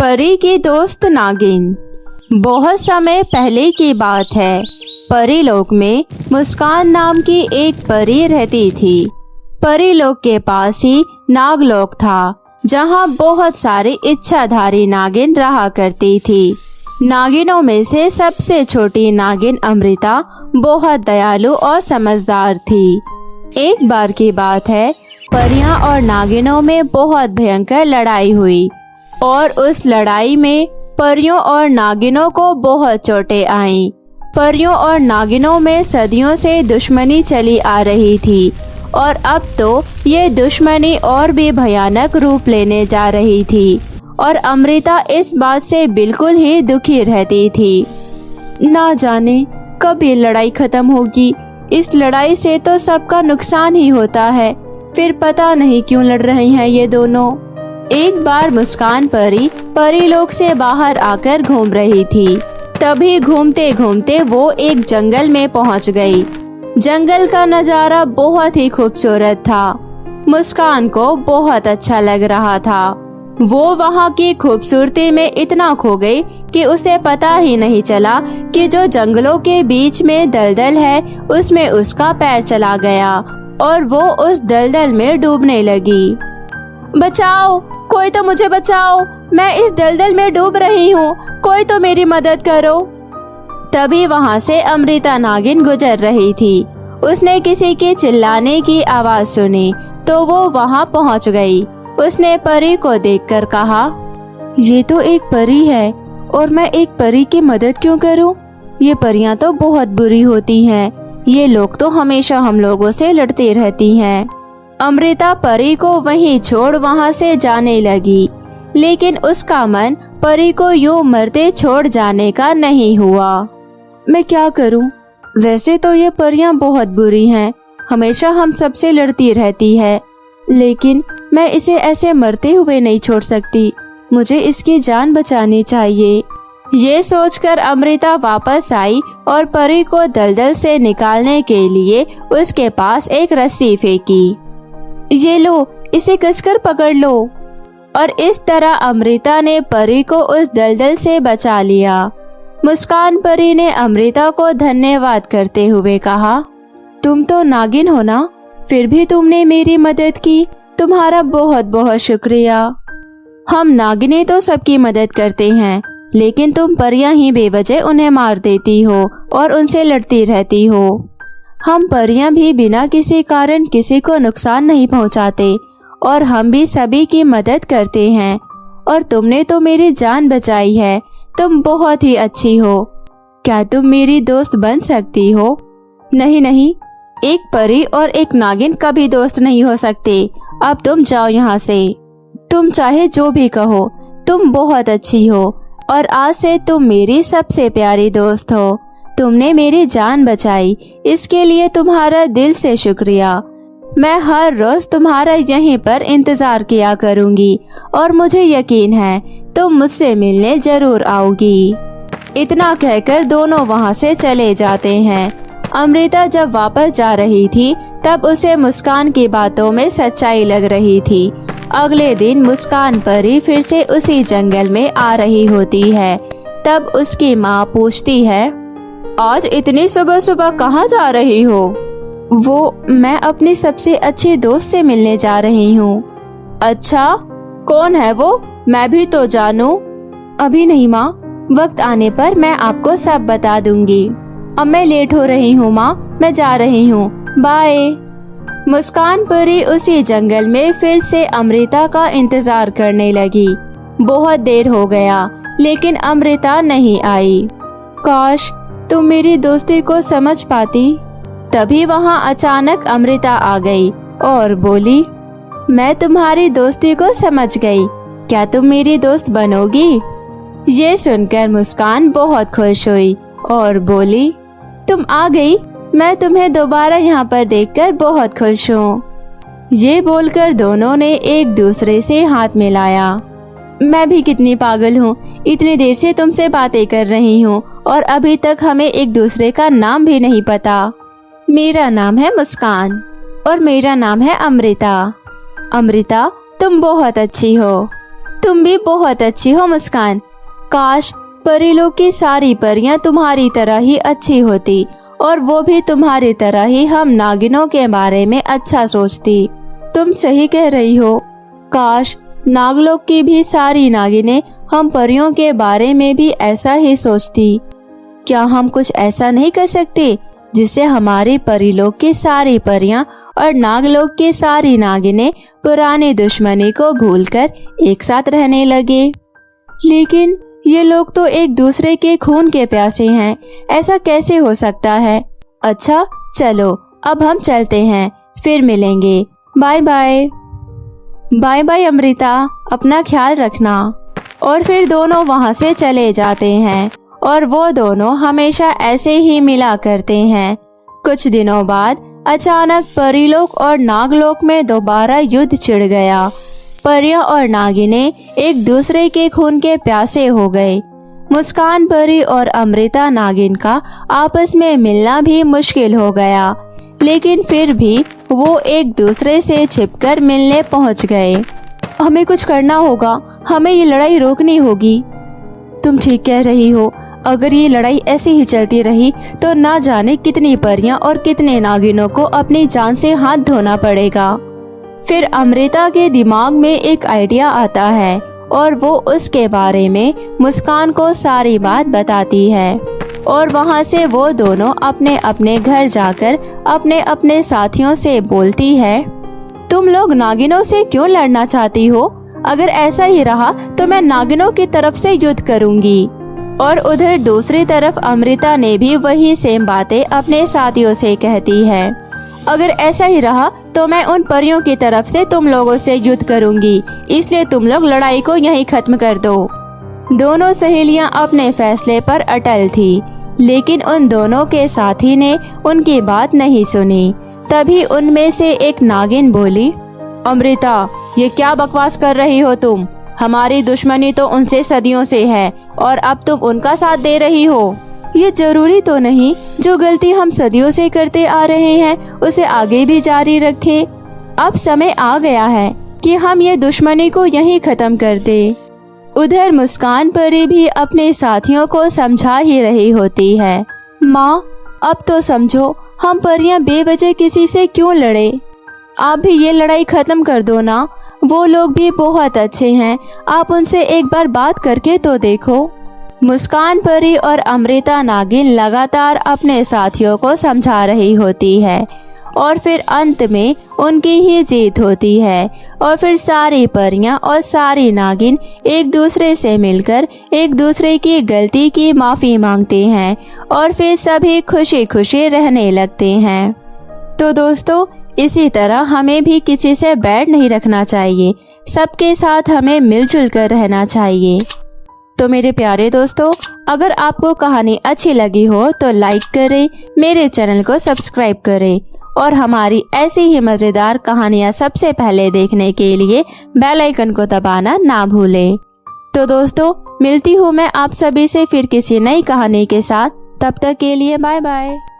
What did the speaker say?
परी की दोस्त नागिन। बहुत समय पहले की बात है। परी लोक में मुस्कान नाम की एक परी रहती थी। परी लोक के पास ही नागलोक था, जहाँ बहुत सारी इच्छाधारी नागिन रहा करती थी। नागिनों में से सबसे छोटी नागिन अमृता बहुत दयालु और समझदार थी। एक बार की बात है, परियां और नागिनों में बहुत भयंकर लड़ाई हुई और उस लड़ाई में परियों और नागिनों को बहुत चोटें आईं। परियों और नागिनों में सदियों से दुश्मनी चली आ रही थी और अब तो ये दुश्मनी और भी भयानक रूप लेने जा रही थी और अमृता इस बात से बिल्कुल ही दुखी रहती थी। ना जाने कब ये लड़ाई खत्म होगी। इस लड़ाई से तो सबका नुकसान ही होता है, फिर पता नहीं क्यों लड़ रहे हैं ये दोनों। एक बार मुस्कान परी परीलोक से बाहर आकर घूम रही थी। तभी घूमते घूमते वो एक जंगल में पहुंच गई। जंगल का नजारा बहुत ही खूबसूरत था। मुस्कान को बहुत अच्छा लग रहा था। वो वहाँ की खूबसूरती में इतना खो गई कि उसे पता ही नहीं चला कि जो जंगलों के बीच में दलदल है उसमें उसका पैर चला गया और वो उस दलदल में डूबने लगी। बचाओ, कोई तो मुझे बचाओ, मैं इस दलदल में डूब रही हूँ, कोई तो मेरी मदद करो। तभी वहाँ से अमृता नागिन गुजर रही थी। उसने किसी के चिल्लाने की आवाज सुनी तो वो वहाँ पहुँच गई। उसने परी को देखकर कहा, ये तो एक परी है और मैं एक परी की मदद क्यों करूं? ये परियां तो बहुत बुरी होती हैं। ये लोग तो हमेशा हम लोगों से लड़ती रहती हैं। अमृता परी को वहीं छोड़ वहां से जाने लगी, लेकिन उसका मन परी को यूं मरते छोड़ जाने का नहीं हुआ। मैं क्या करूं? वैसे तो ये परियां बहुत बुरी हैं, हमेशा हम सबसे लड़ती रहती है, लेकिन मैं इसे ऐसे मरते हुए नहीं छोड़ सकती। मुझे इसकी जान बचानी चाहिए। ये सोचकर अमृता वापस आई और परी को दलदल से निकालने के लिए उसके पास एक रस्सी फेंकी। ये लो, इसे कसकर पकड़ लो। और इस तरह अमृता ने परी को उस दलदल से बचा लिया। मुस्कान परी ने अमृता को धन्यवाद करते हुए कहा, तुम तो नागिन हो ना, फिर भी तुमने मेरी मदद की, तुम्हारा बहुत बहुत शुक्रिया। हम नागिनें तो सबकी मदद करते हैं, लेकिन तुम परियां ही बेवजह उन्हें मार देती हो और उनसे लड़ती रहती हो। हम परियां भी बिना किसी कारण किसी को नुकसान नहीं पहुंचाते और हम भी सभी की मदद करते हैं, और तुमने तो मेरी जान बचाई है। तुम बहुत ही अच्छी हो। क्या तुम मेरी दोस्त बन सकती हो? नहीं नहीं, एक परी और एक नागिन कभी दोस्त नहीं हो सकते। अब तुम जाओ यहाँ से। तुम चाहे जो भी कहो, तुम बहुत अच्छी हो और आज से तुम मेरी सबसे प्यारी दोस्त हो। तुमने मेरी जान बचाई, इसके लिए तुम्हारा दिल से शुक्रिया। मैं हर रोज तुम्हारा यहीं पर इंतजार किया करूँगी और मुझे यकीन है तुम मुझसे मिलने जरूर आओगी। इतना कहकर दोनों वहाँ से चले जाते हैं। अमृता जब वापस जा रही थी तब उसे मुस्कान की बातों में सच्चाई लग रही थी। अगले दिन मुस्कान परी फिर से उसी जंगल में आ रही होती है। तब उसकी माँ पूछती है, आज इतनी सुबह सुबह कहाँ जा रही हो? मैं अपनी सबसे अच्छे दोस्त से मिलने जा रही हूँ। अच्छा, कौन है वो? मैं भी तो जानूं। अभी नहीं माँ, वक्त आने पर मैं आपको सब बता दूंगी। अब मैं लेट हो रही हूँ माँ, मैं जा रही हूँ, बाय। मुस्कान परी उसी जंगल में फिर से अमृता का इंतजार करने लगी। बहुत देर हो गया, लेकिन अमृता नहीं आई। काश तुम मेरी दोस्ती को समझ पाती। तभी वहाँ अचानक अमृता आ गई और बोली, मैं तुम्हारी दोस्ती को समझ गई, क्या तुम मेरी दोस्त बनोगी? ये सुनकर मुस्कान बहुत खुश हुई और बोली, तुम आ गई, मैं तुम्हें दोबारा यहाँ पर देखकर बहुत खुश हूँ। ये बोलकर दोनों ने एक दूसरे से हाथ मिलाया। मैं भी कितनी पागल हूँ, इतनी देर से तुमसे बातें कर रही हूँ और अभी तक हमें एक दूसरे का नाम भी नहीं पता। मेरा नाम है मुस्कान और मेरा नाम है अमृता। अमृता, तुम बहुत अच्छी हो। तुम भी बहुत अच्छी हो मुस्कान। काश परीलोक की सारी परियां तुम्हारी तरह ही अच्छी होती और वो भी तुम्हारी तरह ही हम नागिनों के बारे में अच्छा सोचती। तुम सही कह रही हो। काश नागलोक की भी सारी नागिनें हम परियों के बारे में भी ऐसा ही सोचती। क्या हम कुछ ऐसा नहीं कर सकते जिससे हमारी परीलोक की सारी परियां और नागलोक की सारी नागिनें पुरानी दुश्मनी को भूलकर एक साथ रहने लगे? लेकिन ये लोग तो एक दूसरे के खून के प्यासे हैं, ऐसा कैसे हो सकता है? अच्छा चलो अब हम चलते हैं, फिर मिलेंगे। Bye bye. Bye bye Amrita, अपना ख्याल रखना। और फिर दोनों वहाँ से चले जाते हैं और वो दोनों हमेशा ऐसे ही मिला करते हैं। कुछ दिनों बाद अचानक परीलोक और नागलोक में दोबारा युद्ध छिड़ गया। परियां और नागिनें एक दूसरे के खून के प्यासे हो गए। मुस्कान परी और अमृता नागिन का आपस में मिलना भी मुश्किल हो गया, लेकिन फिर भी वो एक दूसरे से छिपकर मिलने पहुंच गए। हमें कुछ करना होगा, हमें ये लड़ाई रोकनी होगी। तुम ठीक कह रही हो, अगर ये लड़ाई ऐसी ही चलती रही तो ना जाने कितनी परियां और कितने नागिनों को अपनी जान से हाथ धोना पड़ेगा। फिर अमृता के दिमाग में एक आइडिया आता है और वो उसके बारे में मुस्कान को सारी बात बताती है। और वहाँ से वो दोनों अपने अपने घर जाकर अपने अपने साथियों से बोलती है, तुम लोग नागिनों से क्यों लड़ना चाहती हो? अगर ऐसा ही रहा तो मैं नागिनों की तरफ से युद्ध करूंगी। और उधर दूसरी तरफ अमृता ने भी वही सेम बातें अपने साथियों से कहती है, अगर ऐसा ही रहा तो मैं उन परियों की तरफ से तुम लोगों से युद्ध करूंगी, इसलिए तुम लोग लड़ाई को यहीं खत्म कर दो। दोनों सहेलियां अपने फैसले पर अटल थी, लेकिन उन दोनों के साथी ने उनकी बात नहीं सुनी। तभी उनमें से एक नागिन बोली, अमृता ये क्या बकवास कर रही हो तुम? हमारी दुश्मनी तो उनसे सदियों से है और अब तुम उनका साथ दे रही हो। ये जरूरी तो नहीं जो गलती हम सदियों से करते आ रहे हैं उसे आगे भी जारी रखें। अब समय आ गया है कि हम ये दुश्मनी को यहीं खत्म कर दें। उधर मुस्कान परी भी अपने साथियों को समझा ही रही होती है, माँ अब तो समझो हम परियां बेवजह किसी से क्यों लड़े? आप भी ये लड़ाई खत्म कर दो ना। वो लोग भी बहुत अच्छे हैं, आप उनसे एक बार बात करके तो देखो। मुस्कान परी और अमृता नागिन लगातार अपने साथियों को समझा रही होती है और फिर अंत में उनकी ही जीत होती है। और फिर सारी परियां और सारी नागिन एक दूसरे से मिलकर एक दूसरे की गलती की माफ़ी मांगते हैं और फिर सभी खुशी खुशी रहने लगते हैं। तो दोस्तों इसी तरह हमें भी किसी से बैर नहीं रखना चाहिए, सबके साथ हमें मिलजुल कर रहना चाहिए। तो मेरे प्यारे दोस्तों, अगर आपको कहानी अच्छी लगी हो तो लाइक करें, मेरे चैनल को सब्सक्राइब करें और हमारी ऐसी ही मज़ेदार कहानियाँ सबसे पहले देखने के लिए बेल आइकन को दबाना ना भूलें। तो दोस्तों मिलती हूँ मैं आप सभी से फिर किसी नई कहानी के साथ। तब तक के लिए बाय बाय।